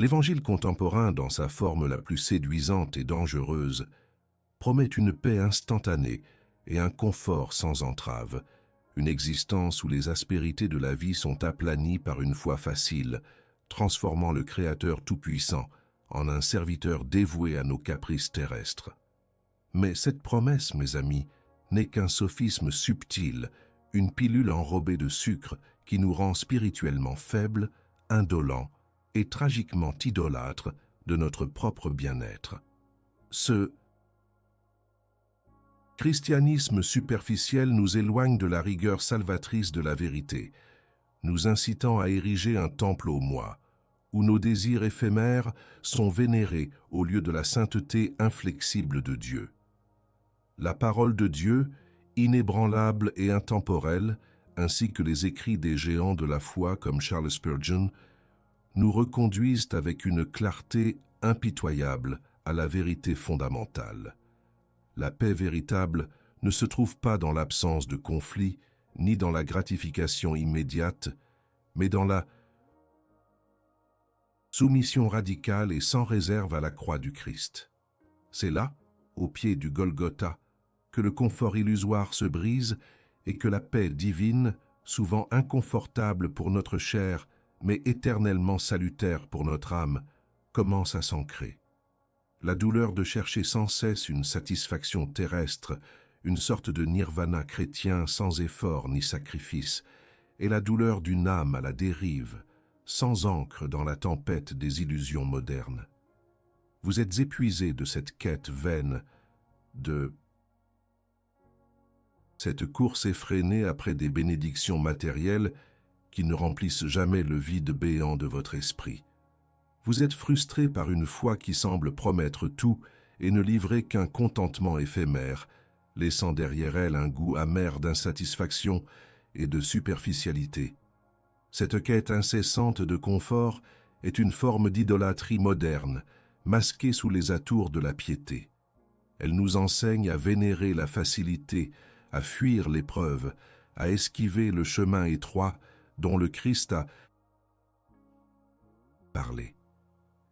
L'Évangile contemporain, dans sa forme la plus séduisante et dangereuse, promet une paix instantanée et un confort sans entrave, une existence où les aspérités de la vie sont aplanies par une foi facile, transformant le Créateur tout-puissant en un serviteur dévoué à nos caprices terrestres. Mais cette promesse, mes amis, n'est qu'un sophisme subtil, une pilule enrobée de sucre qui nous rend spirituellement faibles, indolents et tragiquement idolâtres de notre propre bien-être. Ce christianisme superficiel nous éloigne de la rigueur salvatrice de la vérité, nous incitant à ériger un temple au moi, où nos désirs éphémères sont vénérés au lieu de la sainteté inflexible de Dieu. La parole de Dieu, inébranlable et intemporelle, ainsi que les écrits des géants de la foi comme Charles Spurgeon, nous reconduisent avec une clarté impitoyable à la vérité fondamentale. La paix véritable ne se trouve pas dans l'absence de conflit, ni dans la gratification immédiate, mais dans la soumission radicale et sans réserve à la croix du Christ. C'est là, au pied du Golgotha, que le confort illusoire se brise et que la paix divine, souvent inconfortable pour notre chair, mais éternellement salutaire pour notre âme, commence à s'ancrer. La douleur de chercher sans cesse une satisfaction terrestre, une sorte de nirvana chrétien sans effort ni sacrifice, est la douleur d'une âme à la dérive, sans ancre dans la tempête des illusions modernes. Vous êtes épuisé de cette quête vaine, de cette course effrénée après des bénédictions matérielles qui ne remplissent jamais le vide béant de votre esprit. Vous êtes frustré par une foi qui semble promettre tout et ne livrer qu'un contentement éphémère, laissant derrière elle un goût amer d'insatisfaction et de superficialité. Cette quête incessante de confort est une forme d'idolâtrie moderne, masquée sous les atours de la piété. Elle nous enseigne à vénérer la facilité, à fuir l'épreuve, à esquiver le chemin étroit dont le Christ a parlé.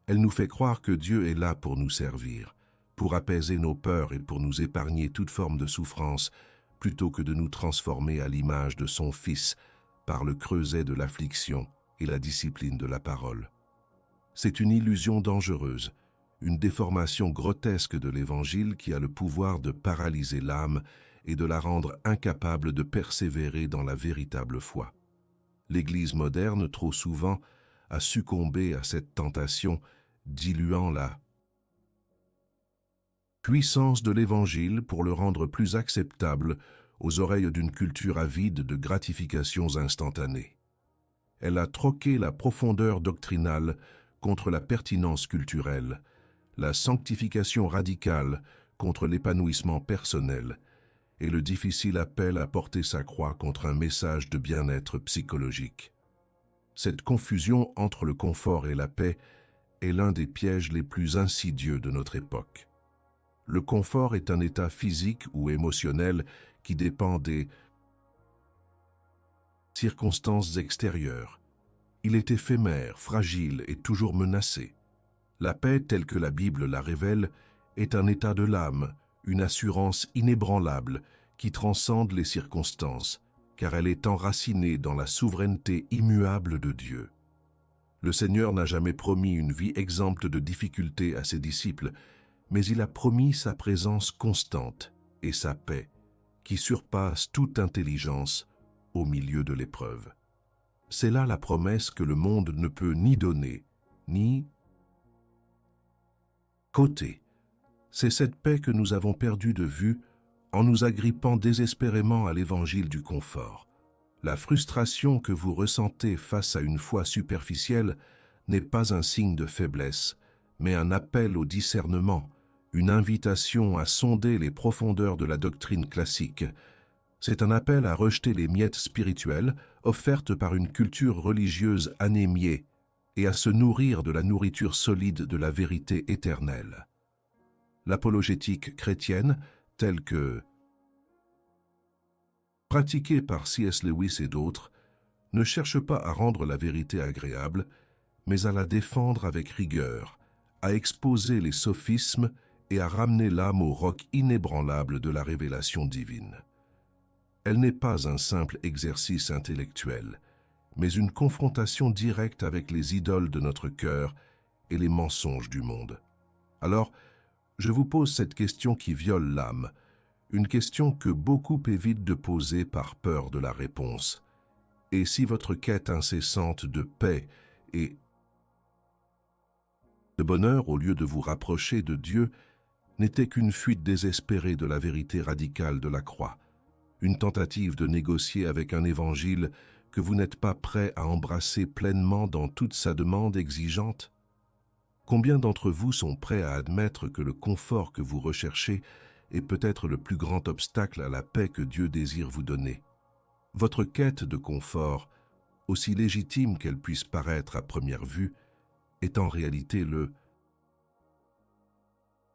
Elle nous fait croire que Dieu est là pour nous servir, pour apaiser nos peurs et pour nous épargner toute forme de souffrance, plutôt que de nous transformer à l'image de son Fils par le creuset de l'affliction et la discipline de la parole. C'est une illusion dangereuse, une déformation grotesque de l'Évangile qui a le pouvoir de paralyser l'âme et de la rendre incapable de persévérer dans la véritable foi. L'Église moderne, trop souvent, a succombé à cette tentation, diluant la puissance de l'Évangile pour le rendre plus acceptable aux oreilles d'une culture avide de gratifications instantanées. Elle a troqué la profondeur doctrinale contre la pertinence culturelle, la sanctification radicale contre l'épanouissement personnel et le difficile appel à porter sa croix contre un message de bien-être psychologique. Cette confusion entre le confort et la paix est l'un des pièges les plus insidieux de notre époque. Le confort est un état physique ou émotionnel qui dépend des circonstances extérieures. Il est éphémère, fragile et toujours menacé. La paix, telle que la Bible la révèle, est un état de l'âme, une assurance inébranlable qui transcende les circonstances, car elle est enracinée dans la souveraineté immuable de Dieu. Le Seigneur n'a jamais promis une vie exempte de difficultés à ses disciples, mais il a promis sa présence constante et sa paix, qui surpasse toute intelligence au milieu de l'épreuve. C'est là la promesse que le monde ne peut ni donner, ni côté. C'est cette paix que nous avons perdue de vue en nous agrippant désespérément à l'évangile du confort. La frustration que vous ressentez face à une foi superficielle n'est pas un signe de faiblesse, mais un appel au discernement, une invitation à sonder les profondeurs de la doctrine classique. C'est un appel à rejeter les miettes spirituelles offertes par une culture religieuse anémiée et à se nourrir de la nourriture solide de la vérité éternelle. L'apologétique chrétienne, telle que pratiquée par C.S. Lewis et d'autres, ne cherche pas à rendre la vérité agréable, mais à la défendre avec rigueur, à exposer les sophismes et à ramener l'âme au roc inébranlable de la révélation divine. Elle n'est pas un simple exercice intellectuel, mais une confrontation directe avec les idoles de notre cœur et les mensonges du monde. Alors, je vous pose cette question qui viole l'âme, une question que beaucoup évitent de poser par peur de la réponse. Et si votre quête incessante de paix et de bonheur, au lieu de vous rapprocher de Dieu, n'était qu'une fuite désespérée de la vérité radicale de la croix, une tentative de négocier avec un évangile que vous n'êtes pas prêt à embrasser pleinement dans toute sa demande exigeante? Combien d'entre vous sont prêts à admettre que le confort que vous recherchez est peut-être le plus grand obstacle à la paix que Dieu désire vous donner? Votre quête de confort, aussi légitime qu'elle puisse paraître à première vue, est en réalité le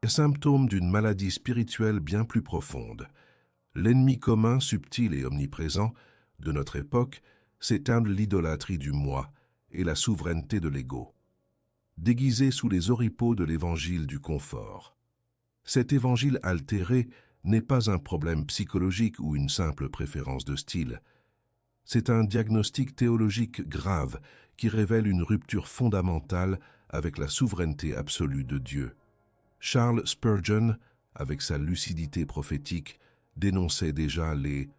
symptôme d'une maladie spirituelle bien plus profonde. L'ennemi commun, subtil et omniprésent de notre époque, c'est l'idolâtrie du moi et la souveraineté de l'ego, déguisée sous les oripeaux de l'évangile du confort. Cet évangile altéré n'est pas un problème psychologique ou une simple préférence de style. C'est un diagnostic théologique grave qui révèle une rupture fondamentale avec la souveraineté absolue de Dieu. Charles Spurgeon, avec sa lucidité prophétique, dénonçait déjà les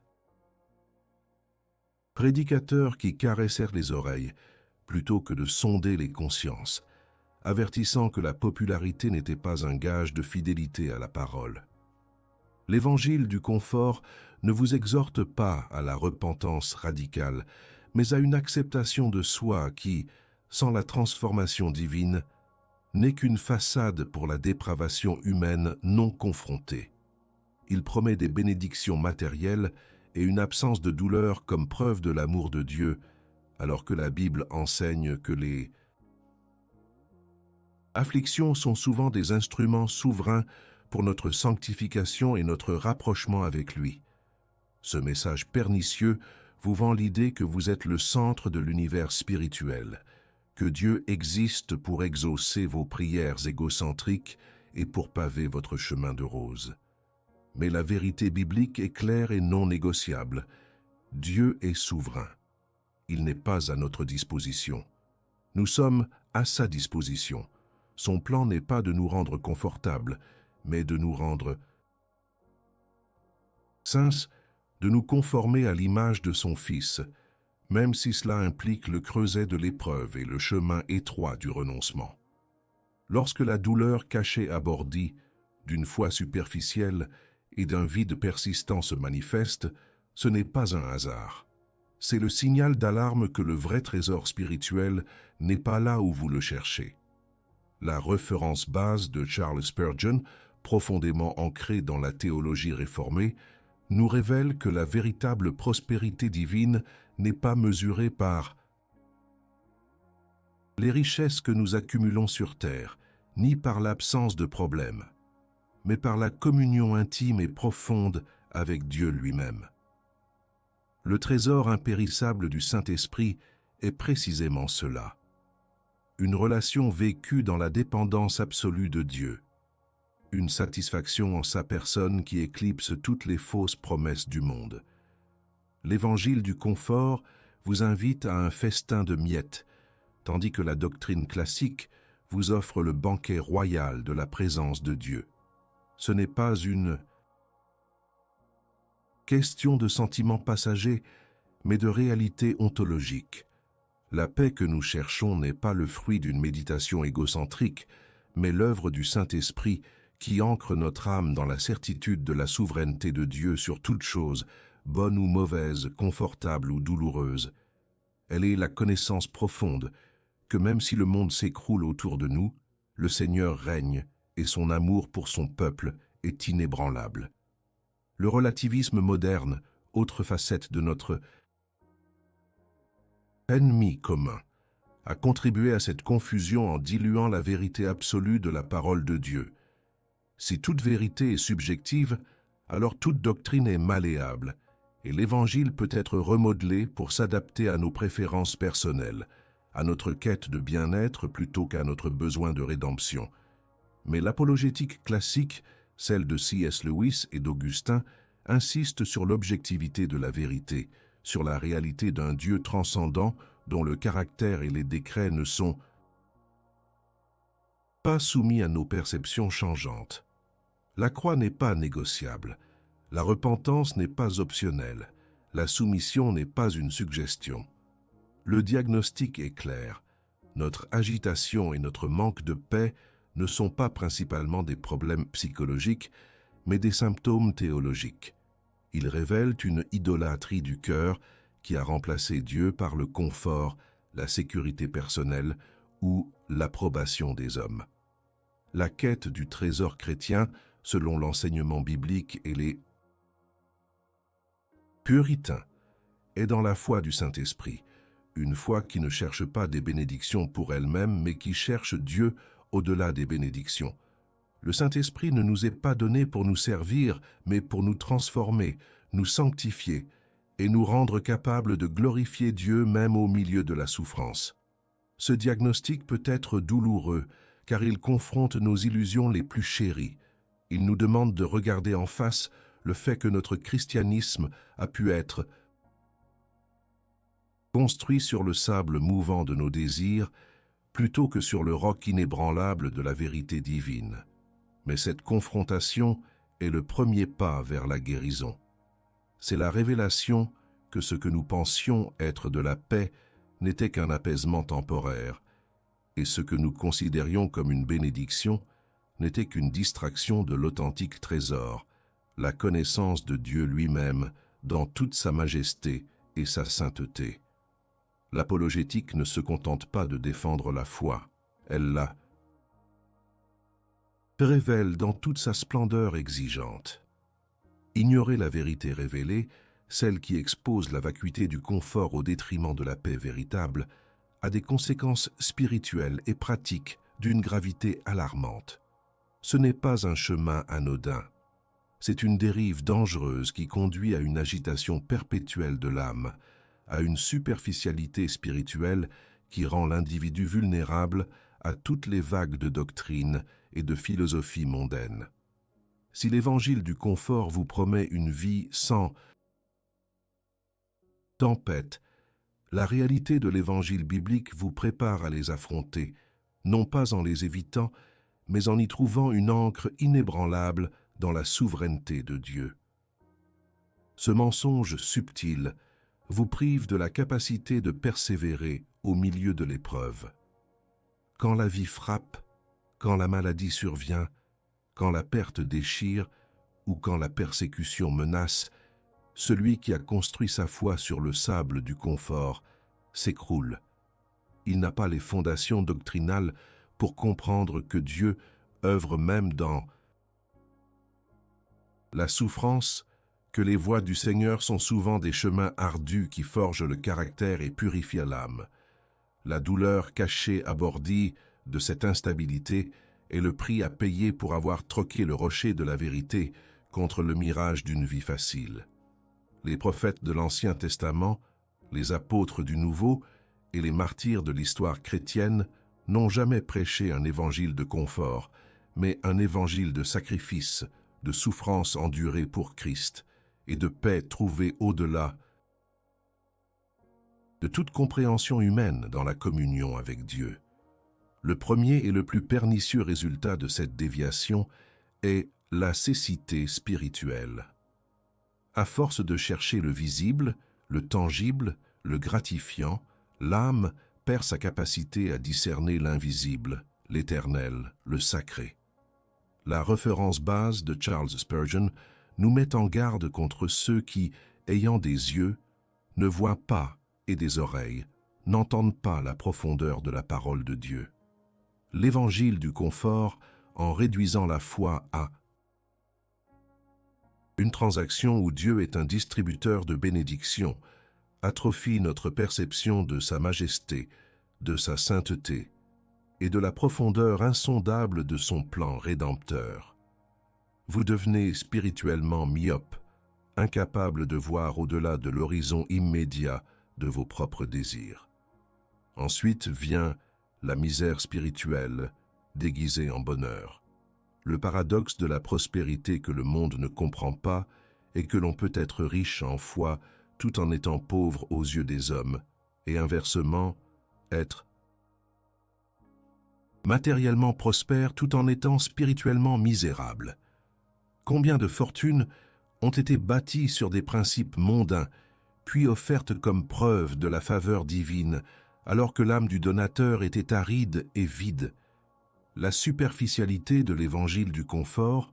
prédicateurs qui caressèrent les oreilles plutôt que de sonder les consciences, avertissant que la popularité n'était pas un gage de fidélité à la parole. L'évangile du confort ne vous exhorte pas à la repentance radicale, mais à une acceptation de soi qui, sans la transformation divine, n'est qu'une façade pour la dépravation humaine non confrontée. Il promet des bénédictions matérielles et une absence de douleur comme preuve de l'amour de Dieu, alors que la Bible enseigne que les afflictions sont souvent des instruments souverains pour notre sanctification et notre rapprochement avec lui. Ce message pernicieux vous vend l'idée que vous êtes le centre de l'univers spirituel, que Dieu existe pour exaucer vos prières égocentriques et pour paver votre chemin de rose. Mais la vérité biblique est claire et non négociable. Dieu est souverain. Il n'est pas à notre disposition. Nous sommes à sa disposition. Son plan n'est pas de nous rendre confortables, mais de nous rendre saints, de nous conformer à l'image de son Fils, même si cela implique le creuset de l'épreuve et le chemin étroit du renoncement. Lorsque la douleur cachée abordie, d'une foi superficielle et d'un vide persistant se manifeste, ce n'est pas un hasard. C'est le signal d'alarme que le vrai trésor spirituel n'est pas là où vous le cherchez. La référence base de Charles Spurgeon, profondément ancrée dans la théologie réformée, nous révèle que la véritable prospérité divine n'est pas mesurée par les richesses que nous accumulons sur terre, ni par l'absence de problèmes, mais par la communion intime et profonde avec Dieu lui-même. Le trésor impérissable du Saint-Esprit est précisément cela. Une relation vécue dans la dépendance absolue de Dieu. Une satisfaction en sa personne qui éclipse toutes les fausses promesses du monde. L'évangile du confort vous invite à un festin de miettes, tandis que la doctrine classique vous offre le banquet royal de la présence de Dieu. Ce n'est pas une question de sentiments passagers, mais de réalité ontologique. La paix que nous cherchons n'est pas le fruit d'une méditation égocentrique, mais l'œuvre du Saint-Esprit qui ancre notre âme dans la certitude de la souveraineté de Dieu sur toute chose, bonne ou mauvaise, confortable ou douloureuse. Elle est la connaissance profonde que même si le monde s'écroule autour de nous, le Seigneur règne et son amour pour son peuple est inébranlable. Le relativisme moderne, autre facette de notre ennemi commun, a contribué à cette confusion en diluant la vérité absolue de la parole de Dieu. Si toute vérité est subjective, alors toute doctrine est malléable, et l'Évangile peut être remodelé pour s'adapter à nos préférences personnelles, à notre quête de bien-être plutôt qu'à notre besoin de rédemption. Mais l'apologétique classique, celle de C.S. Lewis et d'Augustin, insiste sur l'objectivité de la vérité, sur la réalité d'un Dieu transcendant dont le caractère et les décrets ne sont pas soumis à nos perceptions changeantes. La croix n'est pas négociable, la repentance n'est pas optionnelle, la soumission n'est pas une suggestion. Le diagnostic est clair. Notre agitation et notre manque de paix ne sont pas principalement des problèmes psychologiques, mais des symptômes théologiques. Ils révèlent une idolâtrie du cœur qui a remplacé Dieu par le confort, la sécurité personnelle ou l'approbation des hommes. La quête du trésor chrétien, selon l'enseignement biblique et les puritains, est dans la foi du Saint-Esprit, une foi qui ne cherche pas des bénédictions pour elle-même, mais qui cherche Dieu au-delà des bénédictions. Le Saint-Esprit ne nous est pas donné pour nous servir, mais pour nous transformer, nous sanctifier et nous rendre capables de glorifier Dieu même au milieu de la souffrance. Ce diagnostic peut être douloureux, car il confronte nos illusions les plus chéries. Il nous demande de regarder en face le fait que notre christianisme a pu être construit sur le sable mouvant de nos désirs, plutôt que sur le roc inébranlable de la vérité divine. Mais cette confrontation est le premier pas vers la guérison. C'est la révélation que ce que nous pensions être de la paix n'était qu'un apaisement temporaire, et ce que nous considérions comme une bénédiction n'était qu'une distraction de l'authentique trésor, la connaissance de Dieu lui-même dans toute sa majesté et sa sainteté. L'apologétique ne se contente pas de défendre la foi, elle la révèle dans toute sa splendeur exigeante. Ignorer la vérité révélée, celle qui expose la vacuité du confort au détriment de la paix véritable, a des conséquences spirituelles et pratiques d'une gravité alarmante. Ce n'est pas un chemin anodin. C'est une dérive dangereuse qui conduit à une agitation perpétuelle de l'âme, à une superficialité spirituelle qui rend l'individu vulnérable à toutes les vagues de doctrines et de philosophies mondaines. Si l'évangile du confort vous promet une vie sans tempête, la réalité de l'évangile biblique vous prépare à les affronter, non pas en les évitant, mais en y trouvant une ancre inébranlable dans la souveraineté de Dieu. Ce mensonge subtil vous prive de la capacité de persévérer au milieu de l'épreuve. Quand la vie frappe, quand la maladie survient, quand la perte déchire ou quand la persécution menace, celui qui a construit sa foi sur le sable du confort s'écroule. Il n'a pas les fondations doctrinales pour comprendre que Dieu œuvre même dans la souffrance, que les voies du Seigneur sont souvent des chemins ardus qui forgent le caractère et purifient l'âme. La douleur cachée abordie de cette instabilité est le prix à payer pour avoir troqué le rocher de la vérité contre le mirage d'une vie facile. Les prophètes de l'Ancien Testament, les apôtres du Nouveau et les martyrs de l'histoire chrétienne n'ont jamais prêché un évangile de confort, mais un évangile de sacrifice, de souffrance endurée pour Christ et de paix trouvée au-delà de toute compréhension humaine dans la communion avec Dieu. Le premier et le plus pernicieux résultat de cette déviation est la cécité spirituelle. À force de chercher le visible, le tangible, le gratifiant, l'âme perd sa capacité à discerner l'invisible, l'éternel, le sacré. La référence base de Charles Spurgeon nous met en garde contre ceux qui, ayant des yeux, ne voient pas et des oreilles, n'entendent pas la profondeur de la parole de Dieu. L'évangile du confort, en réduisant la foi à une transaction où Dieu est un distributeur de bénédictions, atrophie notre perception de sa majesté, de sa sainteté et de la profondeur insondable de son plan rédempteur. Vous devenez spirituellement myope, incapable de voir au-delà de l'horizon immédiat de vos propres désirs. Ensuite vient la misère spirituelle, déguisée en bonheur. Le paradoxe de la prospérité que le monde ne comprend pas est que l'on peut être riche en foi tout en étant pauvre aux yeux des hommes, et inversement, être matériellement prospère tout en étant spirituellement misérable. Combien de fortunes ont été bâties sur des principes mondains, puis offertes comme preuve de la faveur divine, alors que l'âme du donateur était aride et vide. La superficialité de l'évangile du confort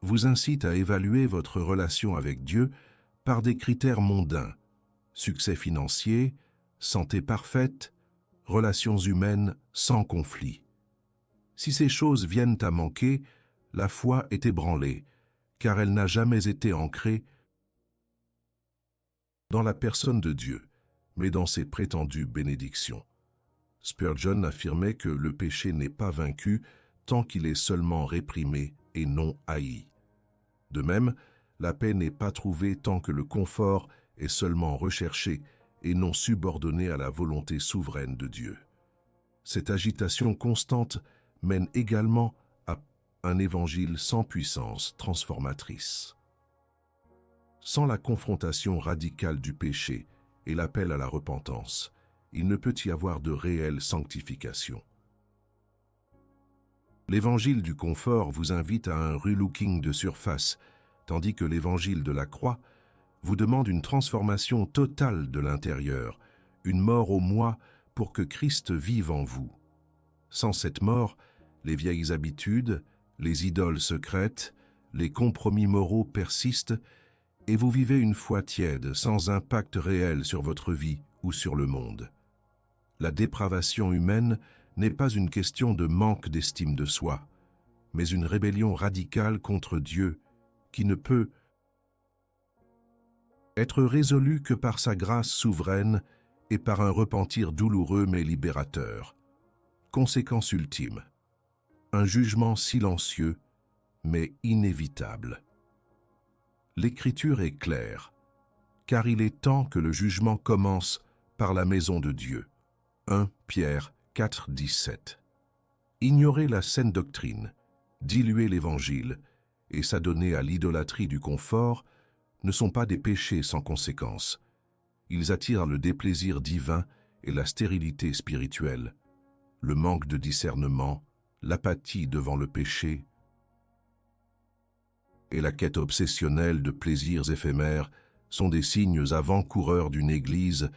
vous incite à évaluer votre relation avec Dieu par des critères mondains: succès financier, santé parfaite, relations humaines sans conflit. Si ces choses viennent à manquer, la foi est ébranlée, car elle n'a jamais été ancrée dans la personne de Dieu, mais dans ses prétendues bénédictions. Spurgeon affirmait que le péché n'est pas vaincu tant qu'il est seulement réprimé et non haï. De même, la paix n'est pas trouvée tant que le confort est seulement recherché et non subordonné à la volonté souveraine de Dieu. Cette agitation constante mène également à un évangile sans puissance transformatrice. Sans la confrontation radicale du péché et l'appel à la repentance, il ne peut y avoir de réelle sanctification. L'évangile du confort vous invite à un relooking de surface, tandis que l'évangile de la croix vous demande une transformation totale de l'intérieur, une mort au moi pour que Christ vive en vous. Sans cette mort, les vieilles habitudes, les idoles secrètes, les compromis moraux persistent et vous vivez une foi tiède, sans impact réel sur votre vie ou sur le monde. La dépravation humaine n'est pas une question de manque d'estime de soi, mais une rébellion radicale contre Dieu qui ne peut être résolue que par sa grâce souveraine et par un repentir douloureux mais libérateur. Conséquence ultime: un jugement silencieux mais inévitable. L'Écriture est claire, car il est temps que le jugement commence par la maison de Dieu. 1 Pierre 4, 17. Ignorer la saine doctrine, diluer l'Évangile et s'adonner à l'idolâtrie du confort ne sont pas des péchés sans conséquences. Ils attirent le déplaisir divin et la stérilité spirituelle, le manque de discernement, l'apathie devant le péché et la quête obsessionnelle de plaisirs éphémères sont des signes avant-coureurs d'une Église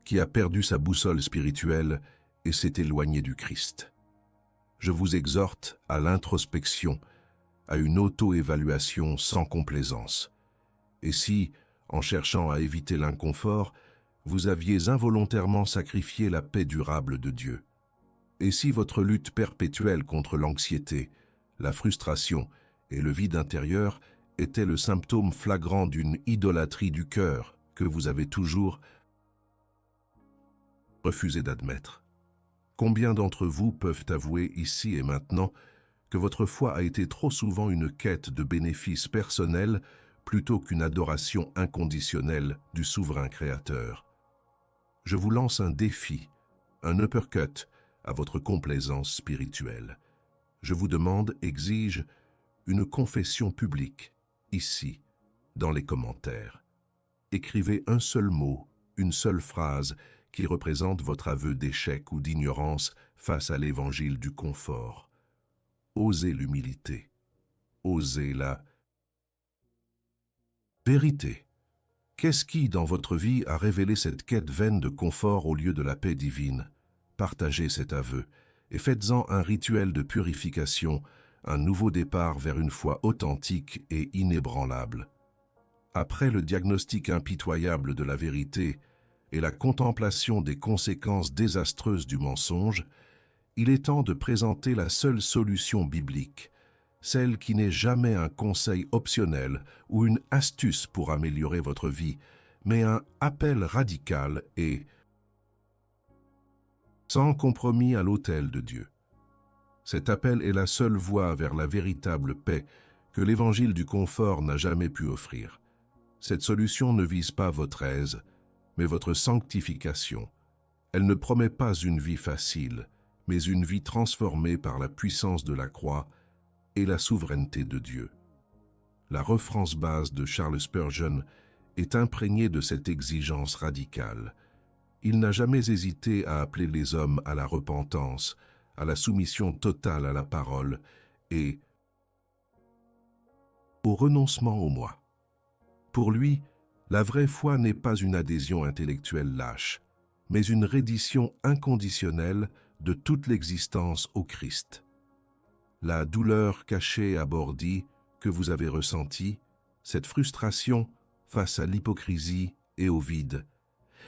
qui a perdu sa boussole spirituelle et s'est éloignée du Christ. Je vous exhorte à l'introspection, à une auto-évaluation sans complaisance. Et si, en cherchant à éviter l'inconfort, vous aviez involontairement sacrifié la paix durable de Dieu? Et si votre lutte perpétuelle contre l'anxiété, la frustration et le vide intérieur était le symptôme flagrant d'une idolâtrie du cœur que vous avez toujours refusé d'admettre? Combien d'entre vous peuvent avouer ici et maintenant que votre foi a été trop souvent une quête de bénéfices personnels plutôt qu'une adoration inconditionnelle du souverain créateur? Je vous lance un défi, un uppercut à votre complaisance spirituelle. Je vous demande, exige, une confession publique, ici, dans les commentaires. Écrivez un seul mot, une seule phrase qui représente votre aveu d'échec ou d'ignorance face à l'évangile du confort. Osez l'humilité. Osez la vérité. Qu'est-ce qui, dans votre vie, a révélé cette quête vaine de confort au lieu de la paix divine? Partagez cet aveu et faites-en un rituel de purification, un nouveau départ vers une foi authentique et inébranlable. Après le diagnostic impitoyable de la vérité et la contemplation des conséquences désastreuses du mensonge, il est temps de présenter la seule solution biblique, celle qui n'est jamais un conseil optionnel ou une astuce pour améliorer votre vie, mais un appel radical et sans compromis à l'autel de Dieu. Cet appel est la seule voie vers la véritable paix que l'évangile du confort n'a jamais pu offrir. Cette solution ne vise pas votre aise, mais votre sanctification. Elle ne promet pas une vie facile, mais une vie transformée par la puissance de la croix et la souveraineté de Dieu. La refrance base de Charles Spurgeon est imprégnée de cette exigence radicale. Il n'a jamais hésité à appeler les hommes à la repentance, à la soumission totale à la parole et au renoncement au moi. Pour lui, la vraie foi n'est pas une adhésion intellectuelle lâche, mais une reddition inconditionnelle de toute l'existence au Christ. La douleur cachée à Bordy que vous avez ressentie, cette frustration face à l'hypocrisie et au vide,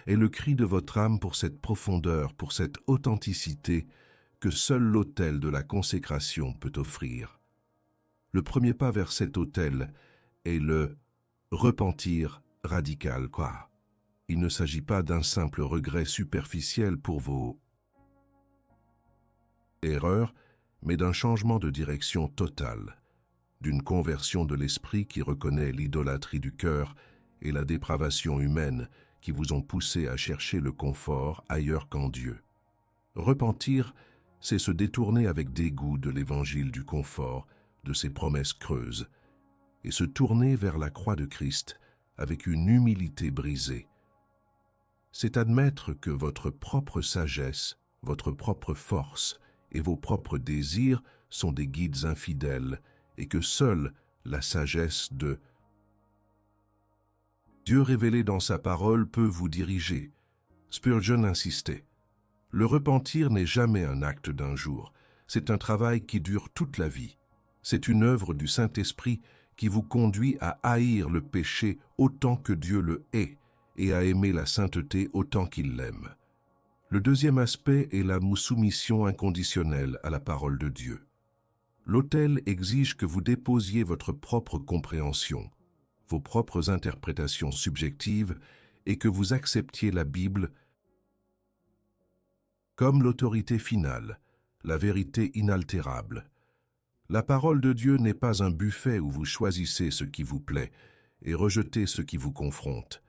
est le cri de votre âme pour cette profondeur, pour cette authenticité que seul l'autel de la consécration peut offrir. Le premier pas vers cet autel est le repentir radical, quoi. Il ne s'agit pas d'un simple regret superficiel pour vos erreurs, mais d'un changement de direction totale, d'une conversion de l'esprit qui reconnaît l'idolâtrie du cœur et la dépravation humaine qui vous ont poussé à chercher le confort ailleurs qu'en Dieu. Repentir, c'est se détourner avec dégoût de l'évangile du confort, de ses promesses creuses, et se tourner vers la croix de Christ avec une humilité brisée. C'est admettre que votre propre sagesse, votre propre force et vos propres désirs sont des guides infidèles et que seule la sagesse de Dieu révélé dans sa parole peut vous diriger. Spurgeon insistait. Le repentir n'est jamais un acte d'un jour. C'est un travail qui dure toute la vie. C'est une œuvre du Saint-Esprit qui vous conduit à haïr le péché autant que Dieu le hait et à aimer la sainteté autant qu'il l'aime. Le deuxième aspect est la soumission inconditionnelle à la parole de Dieu. L'autel exige que vous déposiez votre propre compréhension, vos propres interprétations subjectives et que vous acceptiez la Bible comme l'autorité finale, la vérité inaltérable. La parole de Dieu n'est pas un buffet où vous choisissez ce qui vous plaît et rejetez ce qui vous confronte.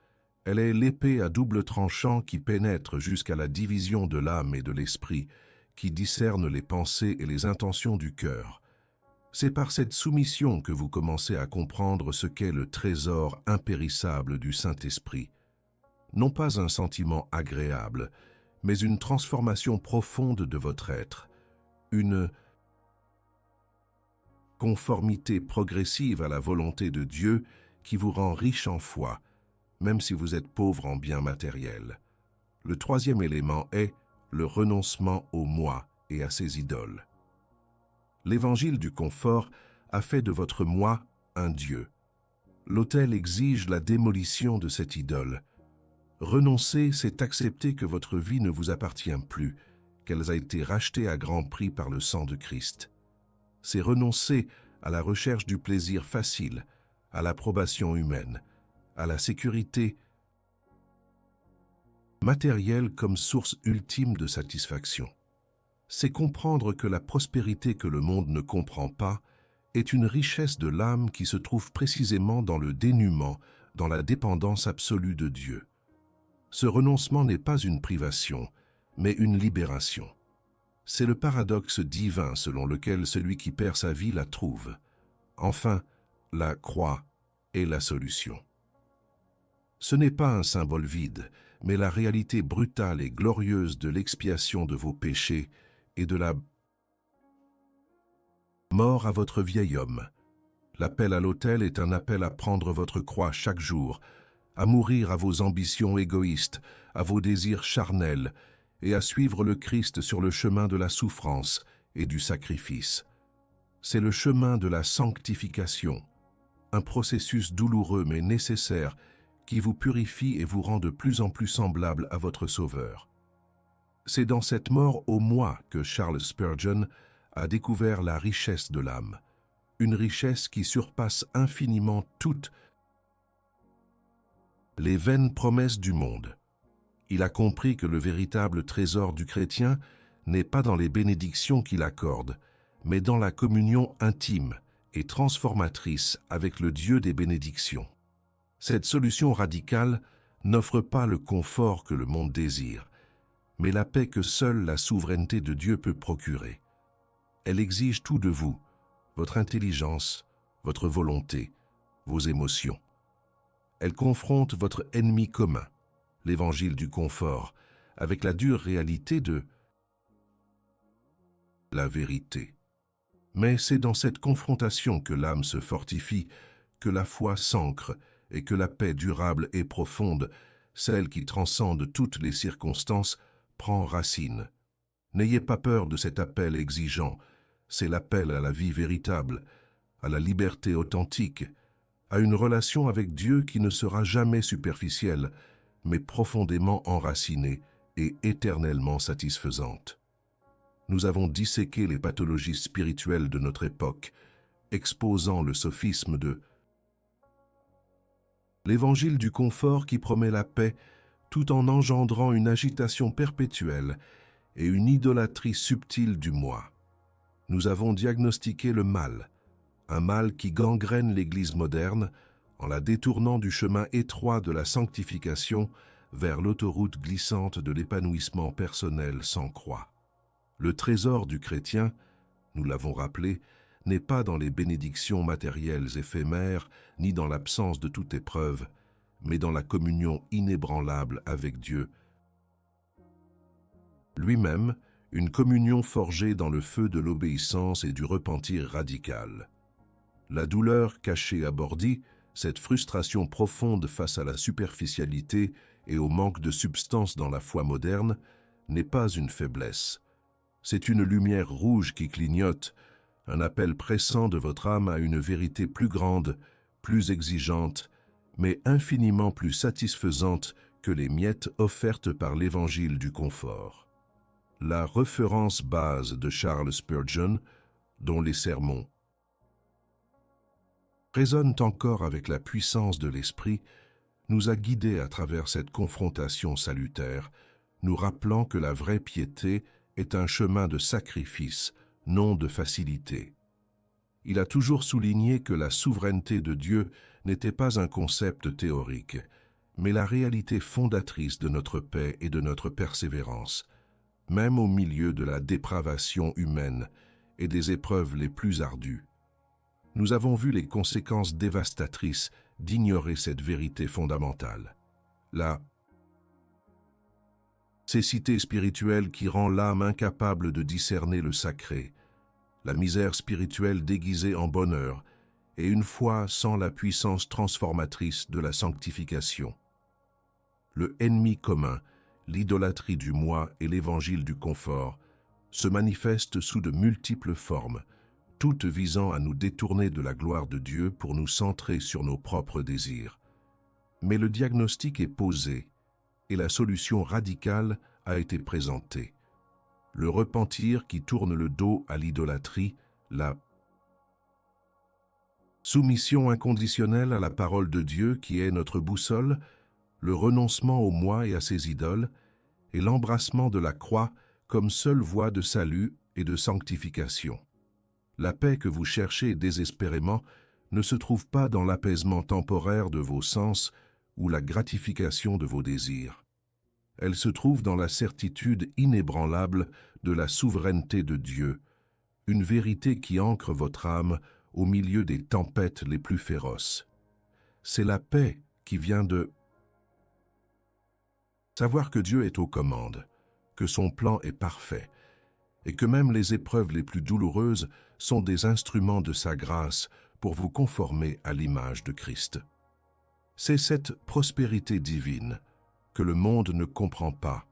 Elle est l'épée à double tranchant qui pénètre jusqu'à la division de l'âme et de l'esprit, qui discerne les pensées et les intentions du cœur. C'est par cette soumission que vous commencez à comprendre ce qu'est le trésor impérissable du Saint-Esprit. Non pas un sentiment agréable, mais une transformation profonde de votre être, une conformité progressive à la volonté de Dieu qui vous rend riche en foi, même si vous êtes pauvre en biens matériels. Le troisième élément est le renoncement au moi et à ses idoles. L'évangile du confort a fait de votre moi un Dieu. L'autel exige la démolition de cette idole. Renoncer, c'est accepter que votre vie ne vous appartient plus, qu'elle a été rachetée à grand prix par le sang de Christ. C'est renoncer à la recherche du plaisir facile, à l'approbation humaine, à la sécurité matérielle comme source ultime de satisfaction. C'est comprendre que la prospérité que le monde ne comprend pas est une richesse de l'âme qui se trouve précisément dans le dénuement, dans la dépendance absolue de Dieu. Ce renoncement n'est pas une privation, mais une libération. C'est le paradoxe divin selon lequel celui qui perd sa vie la trouve. Enfin, la croix est la solution. Ce n'est pas un symbole vide, mais la réalité brutale et glorieuse de l'expiation de vos péchés et de la mort à votre vieil homme. L'appel à l'autel est un appel à prendre votre croix chaque jour, à mourir à vos ambitions égoïstes, à vos désirs charnels, et à suivre le Christ sur le chemin de la souffrance et du sacrifice. C'est le chemin de la sanctification, un processus douloureux mais nécessaire qui vous purifie et vous rend de plus en plus semblable à votre Sauveur. C'est dans cette mort au moi que Charles Spurgeon a découvert la richesse de l'âme, une richesse qui surpasse infiniment toutes les vaines promesses du monde. Il a compris que le véritable trésor du chrétien n'est pas dans les bénédictions qu'il accorde, mais dans la communion intime et transformatrice avec le Dieu des bénédictions. Cette solution radicale n'offre pas le confort que le monde désire, mais la paix que seule la souveraineté de Dieu peut procurer. Elle exige tout de vous, votre intelligence, votre volonté, vos émotions. Elle confronte votre ennemi commun, l'évangile du confort, avec la dure réalité de la vérité. Mais c'est dans cette confrontation que l'âme se fortifie, que la foi s'ancre et que la paix durable et profonde, celle qui transcende toutes les circonstances, prend racine. N'ayez pas peur de cet appel exigeant, c'est l'appel à la vie véritable, à la liberté authentique, à une relation avec Dieu qui ne sera jamais superficielle, mais profondément enracinée et éternellement satisfaisante. Nous avons disséqué les pathologies spirituelles de notre époque, exposant le sophisme de l'évangile du confort qui promet la paix tout en engendrant une agitation perpétuelle et une idolâtrie subtile du moi. Nous avons diagnostiqué le mal, un mal qui gangrène l'Église moderne en la détournant du chemin étroit de la sanctification vers l'autoroute glissante de l'épanouissement personnel sans croix. Le trésor du chrétien, nous l'avons rappelé, n'est pas dans les bénédictions matérielles éphémères ni dans l'absence de toute épreuve, mais dans la communion inébranlable avec Dieu lui-même, une communion forgée dans le feu de l'obéissance et du repentir radical. La douleur cachée à Bordy, cette frustration profonde face à la superficialité et au manque de substance dans la foi moderne, n'est pas une faiblesse. C'est une lumière rouge qui clignote, un appel pressant de votre âme à une vérité plus grande, plus exigeante, mais infiniment plus satisfaisante que les miettes offertes par l'évangile du confort. La référence base de Charles Spurgeon, dont les sermons résonnent encore avec la puissance de l'esprit, nous a guidés à travers cette confrontation salutaire, nous rappelant que la vraie piété est un chemin de sacrifice, non de facilité. Il a toujours souligné que la souveraineté de Dieu n'était pas un concept théorique, mais la réalité fondatrice de notre paix et de notre persévérance, même au milieu de la dépravation humaine et des épreuves les plus ardues. Nous avons vu les conséquences dévastatrices d'ignorer cette vérité fondamentale. La cécité spirituelle qui rend l'âme incapable de discerner le sacré, la misère spirituelle déguisée en bonheur, et une foi sans la puissance transformatrice de la sanctification. Le ennemi commun, l'idolâtrie du moi et l'évangile du confort, se manifestent sous de multiples formes, toutes visant à nous détourner de la gloire de Dieu pour nous centrer sur nos propres désirs. Mais le diagnostic est posé et la solution radicale a été présentée. Le repentir qui tourne le dos à l'idolâtrie, la soumission inconditionnelle à la parole de Dieu qui est notre boussole, le renoncement au moi et à ses idoles, et l'embrassement de la croix comme seule voie de salut et de sanctification. La paix que vous cherchez désespérément ne se trouve pas dans l'apaisement temporaire de vos sens ou la gratification de vos désirs. Elle se trouve dans la certitude inébranlable de la souveraineté de Dieu, une vérité qui ancre votre âme au milieu des tempêtes les plus féroces. C'est la paix qui vient de savoir que Dieu est aux commandes, que son plan est parfait, et que même les épreuves les plus douloureuses sont des instruments de sa grâce pour vous conformer à l'image de Christ. C'est cette prospérité divine que le monde ne comprend pas,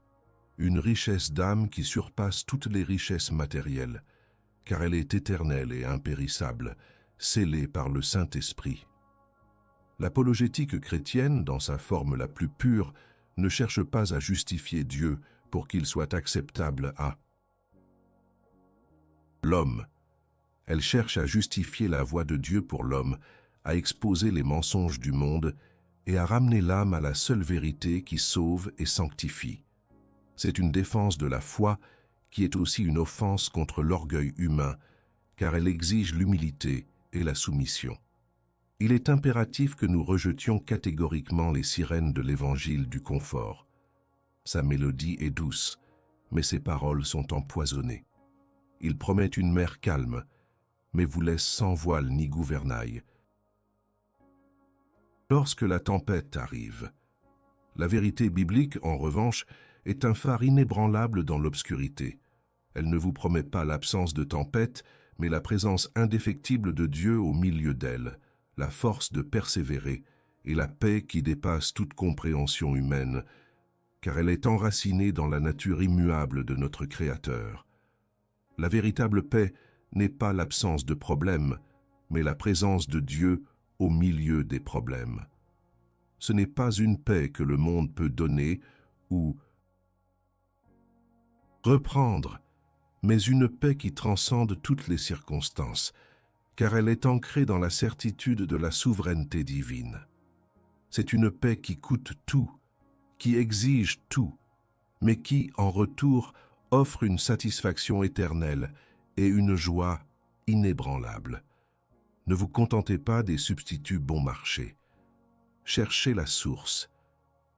une richesse d'âme qui surpasse toutes les richesses matérielles, car elle est éternelle et impérissable, scellée par le Saint-Esprit. L'apologétique chrétienne, dans sa forme la plus pure, ne cherche pas à justifier Dieu pour qu'il soit acceptable à l'homme. Elle cherche à justifier la voie de Dieu pour l'homme, à exposer les mensonges du monde et à ramener l'âme à la seule vérité qui sauve et sanctifie. C'est une défense de la foi qui est aussi une offense contre l'orgueil humain, car elle exige l'humilité et la soumission. Il est impératif que nous rejetions catégoriquement les sirènes de l'évangile du confort. Sa mélodie est douce, mais ses paroles sont empoisonnées. Il promet une mer calme, mais vous laisse sans voile ni gouvernail. Lorsque la tempête arrive, la vérité biblique, en revanche, est un phare inébranlable dans l'obscurité. Elle ne vous promet pas l'absence de tempête, mais la présence indéfectible de Dieu au milieu d'elle, la force de persévérer et la paix qui dépasse toute compréhension humaine, car elle est enracinée dans la nature immuable de notre Créateur. La véritable paix n'est pas l'absence de problèmes, mais la présence de Dieu au milieu des problèmes. Ce n'est pas une paix que le monde peut donner ou reprendre, mais une paix qui transcende toutes les circonstances, car elle est ancrée dans la certitude de la souveraineté divine. C'est une paix qui coûte tout, qui exige tout, mais qui, en retour, offre une satisfaction éternelle et une joie inébranlable. Ne vous contentez pas des substituts bon marché. Cherchez la source,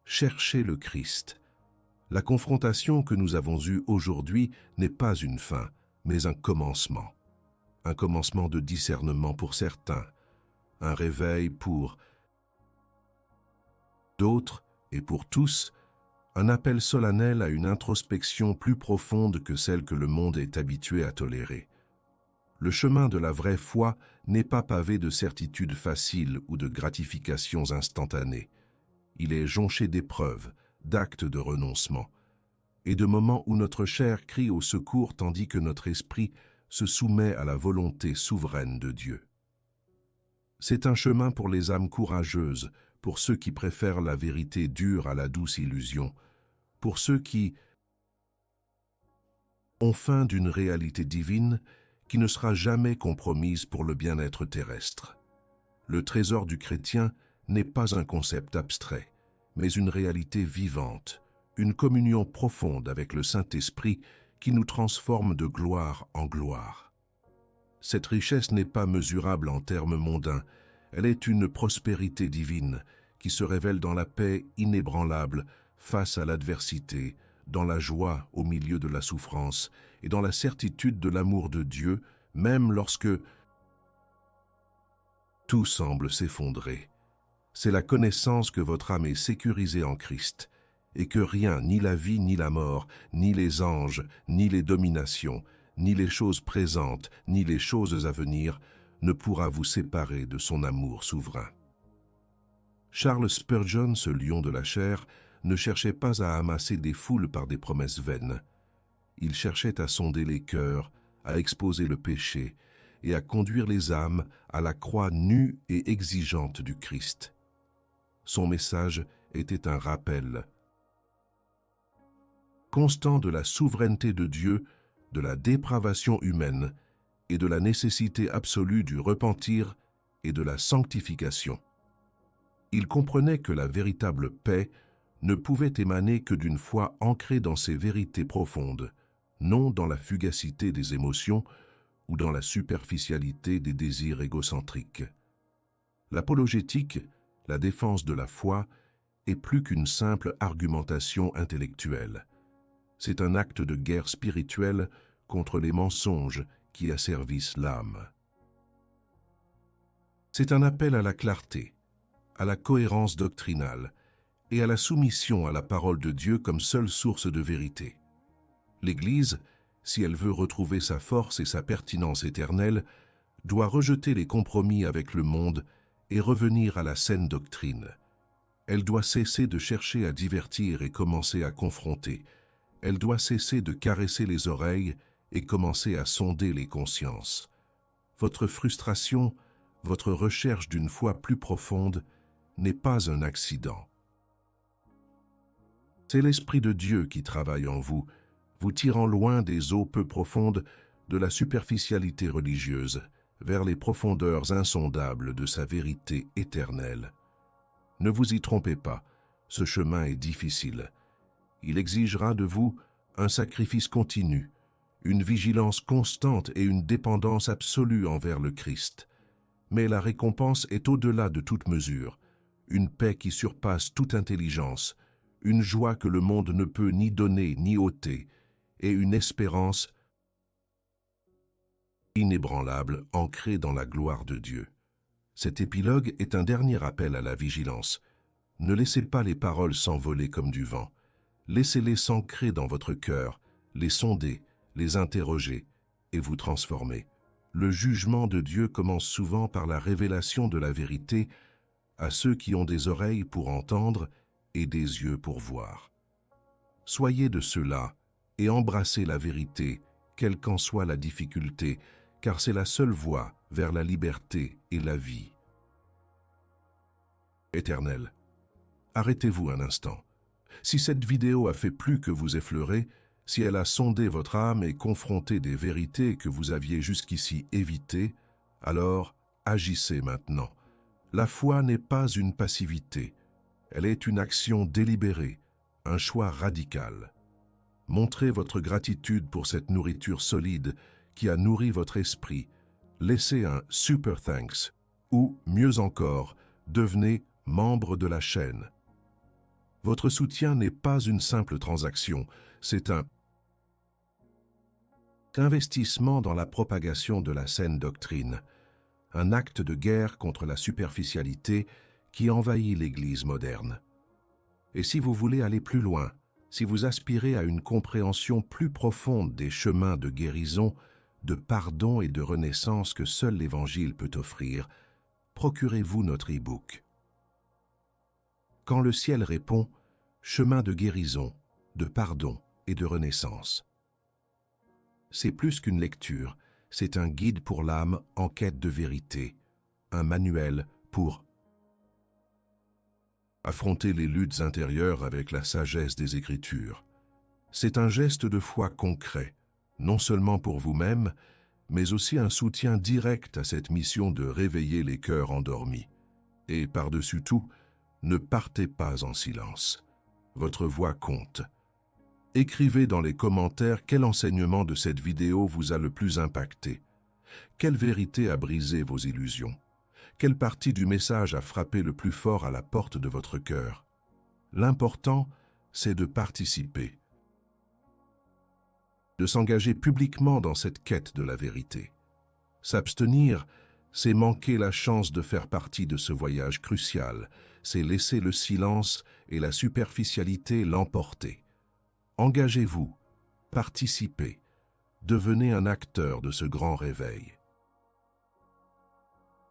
cherchez le Christ. La confrontation que nous avons eue aujourd'hui n'est pas une fin, mais un commencement. Un commencement de discernement pour certains, un réveil pour d'autres et pour tous, un appel solennel à une introspection plus profonde que celle que le monde est habitué à tolérer. Le chemin de la vraie foi n'est pas pavé de certitudes faciles ou de gratifications instantanées. Il est jonché d'épreuves, d'actes de renoncement, et de moments où notre chair crie au secours tandis que notre esprit se soumet à la volonté souveraine de Dieu. C'est un chemin pour les âmes courageuses, pour ceux qui préfèrent la vérité dure à la douce illusion, pour ceux qui ont faim d'une réalité divine qui ne sera jamais compromise pour le bien-être terrestre. Le trésor du chrétien n'est pas un concept abstrait, mais une réalité vivante, une communion profonde avec le Saint-Esprit qui nous transforme de gloire en gloire. Cette richesse n'est pas mesurable en termes mondains, elle est une prospérité divine qui se révèle dans la paix inébranlable face à l'adversité, dans la joie au milieu de la souffrance et dans la certitude de l'amour de Dieu, même lorsque tout semble s'effondrer. C'est la connaissance que votre âme est sécurisée en Christ et que rien, ni la vie, ni la mort, ni les anges, ni les dominations, ni les choses présentes, ni les choses à venir, ne pourra vous séparer de son amour souverain. Charles Spurgeon, ce lion de la chair, ne cherchait pas à amasser des foules par des promesses vaines. Il cherchait à sonder les cœurs, à exposer le péché et à conduire les âmes à la croix nue et exigeante du Christ. Son message était un rappel constant de la souveraineté de Dieu, de la dépravation humaine et de la nécessité absolue du repentir et de la sanctification. Il comprenait que la véritable paix ne pouvait émaner que d'une foi ancrée dans ces vérités profondes, non dans la fugacité des émotions ou dans la superficialité des désirs égocentriques. L'apologétique, la défense de la foi, est plus qu'une simple argumentation intellectuelle. C'est un acte de guerre spirituelle contre les mensonges qui asservissent l'âme. C'est un appel à la clarté, à la cohérence doctrinale et à la soumission à la parole de Dieu comme seule source de vérité. L'Église, si elle veut retrouver sa force et sa pertinence éternelle, doit rejeter les compromis avec le monde et revenir à la saine doctrine. Elle doit cesser de chercher à divertir et commencer à confronter. Elle doit cesser de caresser les oreilles et commencer à sonder les consciences. Votre frustration, votre recherche d'une foi plus profonde n'est pas un accident. C'est l'Esprit de Dieu qui travaille en vous, vous tirant loin des eaux peu profondes de la superficialité religieuse, vers les profondeurs insondables de sa vérité éternelle. Ne vous y trompez pas, ce chemin est difficile. Il exigera de vous un sacrifice continu, une vigilance constante et une dépendance absolue envers le Christ. Mais la récompense est au-delà de toute mesure, une paix qui surpasse toute intelligence, une joie que le monde ne peut ni donner ni ôter, et une espérance inébranlable ancrée dans la gloire de Dieu. Cet épilogue est un dernier appel à la vigilance. Ne laissez pas les paroles s'envoler comme du vent. Laissez-les s'ancrer dans votre cœur, les sonder, les interroger et vous transformer. Le jugement de Dieu commence souvent par la révélation de la vérité à ceux qui ont des oreilles pour entendre et des yeux pour voir. Soyez de ceux-là et embrassez la vérité, quelle qu'en soit la difficulté, car c'est la seule voie vers la liberté et la vie. Éternel, arrêtez-vous un instant. Si cette vidéo a fait plus que vous effleurer, si elle a sondé votre âme et confronté des vérités que vous aviez jusqu'ici évitées, alors agissez maintenant. La foi n'est pas une passivité, elle est une action délibérée, un choix radical. Montrez votre gratitude pour cette nourriture solide qui a nourri votre esprit. Laissez un super thanks ou, mieux encore, devenez membre de la chaîne. Votre soutien n'est pas une simple transaction, c'est un investissement dans la propagation de la saine doctrine, un acte de guerre contre la superficialité qui envahit l'Église moderne. Et si vous voulez aller plus loin, si vous aspirez à une compréhension plus profonde des chemins de guérison, de pardon et de renaissance que seul l'Évangile peut offrir, procurez-vous notre e-book. Quand le ciel répond, chemin de guérison, de pardon et de renaissance. C'est plus qu'une lecture, c'est un guide pour l'âme en quête de vérité, un manuel pour affronter les luttes intérieures avec la sagesse des Écritures. C'est un geste de foi concret, non seulement pour vous-même, mais aussi un soutien direct à cette mission de réveiller les cœurs endormis. Et par-dessus tout, ne partez pas en silence. Votre voix compte. Écrivez dans les commentaires quel enseignement de cette vidéo vous a le plus impacté. Quelle vérité a brisé vos illusions? Quelle partie du message a frappé le plus fort à la porte de votre cœur? L'important, c'est de participer, de s'engager publiquement dans cette quête de la vérité. S'abstenir, c'est manquer la chance de faire partie de ce voyage crucial, c'est laisser le silence et la superficialité l'emporter. Engagez-vous, participez, devenez un acteur de ce grand réveil.